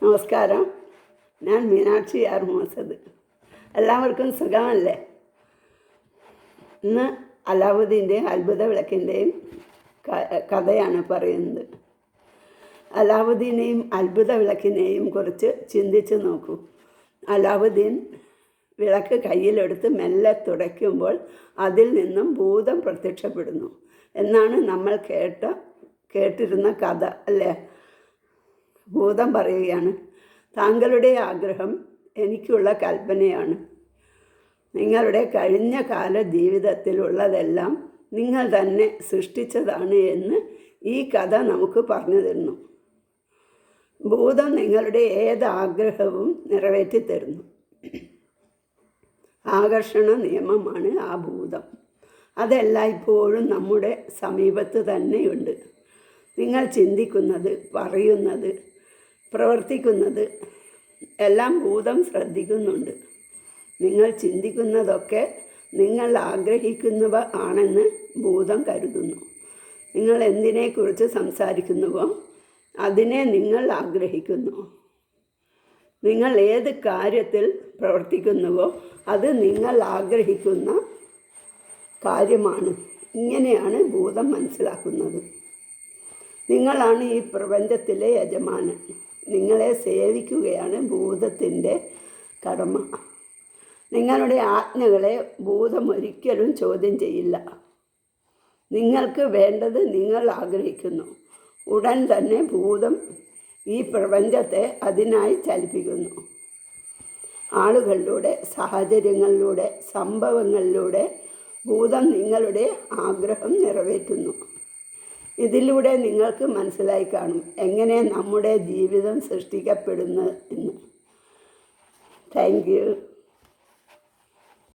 നമസ്കാരം. ഞാൻ മീനാക്ഷി ആർ മൂസത്. എല്ലാവർക്കും സുഖമല്ലേ? ഇന്ന് അലാവുദ്ദീൻ്റെയും അത്ഭുത വിളക്കിൻ്റെയും കഥയാണ് പറയുന്നത്. അലാവുദ്ദീനെയും അത്ഭുത വിളക്കിനെയും കുറിച്ച് ചിന്തിച്ച് നോക്കൂ. അലാവുദ്ദീൻ വിളക്ക് കയ്യിലെടുത്ത് മെല്ലെ തുടയ്ക്കുമ്പോൾ അതിൽ നിന്നും ഭൂതം പ്രത്യക്ഷപ്പെടുന്നു എന്നാണ് നമ്മൾ കേട്ടിരുന്ന കഥ അല്ലേ? ഭൂതം പറയുകയാണ്, താങ്കളുടെ ആഗ്രഹം എനിക്കുള്ള കൽപ്പനയാണ്. നിങ്ങളുടെ കഴിഞ്ഞ കാല ജീവിതത്തിലുള്ളതെല്ലാം നിങ്ങൾ തന്നെ സൃഷ്ടിച്ചതാണ് എന്ന് ഈ കഥ നമുക്ക് പറഞ്ഞു തരുന്നു. ഭൂതം നിങ്ങളുടെ ഏത് ആഗ്രഹവും നിറവേറ്റി തരുന്നു. ആകർഷണ നിയമമാണ് ആ ഭൂതം. അതെല്ലായ്പ്പോഴും നമ്മുടെ സമീപത്ത് തന്നെയുണ്ട്. നിങ്ങൾ ചിന്തിക്കുന്നത്, പറയുന്നത്, പ്രവർത്തിക്കുന്നത് എല്ലാം ഭൂതം ശ്രദ്ധിക്കുന്നുണ്ട്. നിങ്ങൾ ചിന്തിക്കുന്നതൊക്കെ നിങ്ങൾ ആഗ്രഹിക്കുന്നവ ആണെന്ന് ഭൂതം കരുതുന്നു. നിങ്ങൾ എന്തിനെക്കുറിച്ച് സംസാരിക്കുന്നുവോ അതിനെ നിങ്ങൾ ആഗ്രഹിക്കുന്നു. നിങ്ങൾ ഏത് കാര്യത്തിൽ പ്രവർത്തിക്കുന്നുവോ അത് നിങ്ങൾ ആഗ്രഹിക്കുന്ന കാര്യമാണ്. ഇങ്ങനെയാണ് ഭൂതം മനസ്സിലാക്കുന്നത്. നിങ്ങളാണ് ഈ പ്രപഞ്ചത്തിലെ യജമാനൻ. നിങ്ങളെ സേവിക്കുകയാണ് ഭൂതത്തിൻ്റെ കടമ. നിങ്ങളുടെ ആജ്ഞകളെ ഭൂതം ഒരിക്കലും ചോദ്യം ചെയ്യില്ല. നിങ്ങൾക്ക് വേണ്ടത് നിങ്ങൾ ആഗ്രഹിക്കുന്നു. ഉടൻ തന്നെ ഭൂതം ഈ പ്രപഞ്ചത്തെ അതിനായി ചലിപ്പിക്കുന്നു. ആളുകളിലൂടെ, സാഹചര്യങ്ങളിലൂടെ, സംഭവങ്ങളിലൂടെ ഭൂതം നിങ്ങളുടെ ആഗ്രഹം നിറവേറ്റുന്നു. ഇതിലൂടെ നിങ്ങൾക്ക് മനസ്സിലായി കാണും എങ്ങനെ നമ്മുടെ ജീവിതം സൃഷ്ടിക്കപ്പെടുന്നു എന്ന്. Thank you.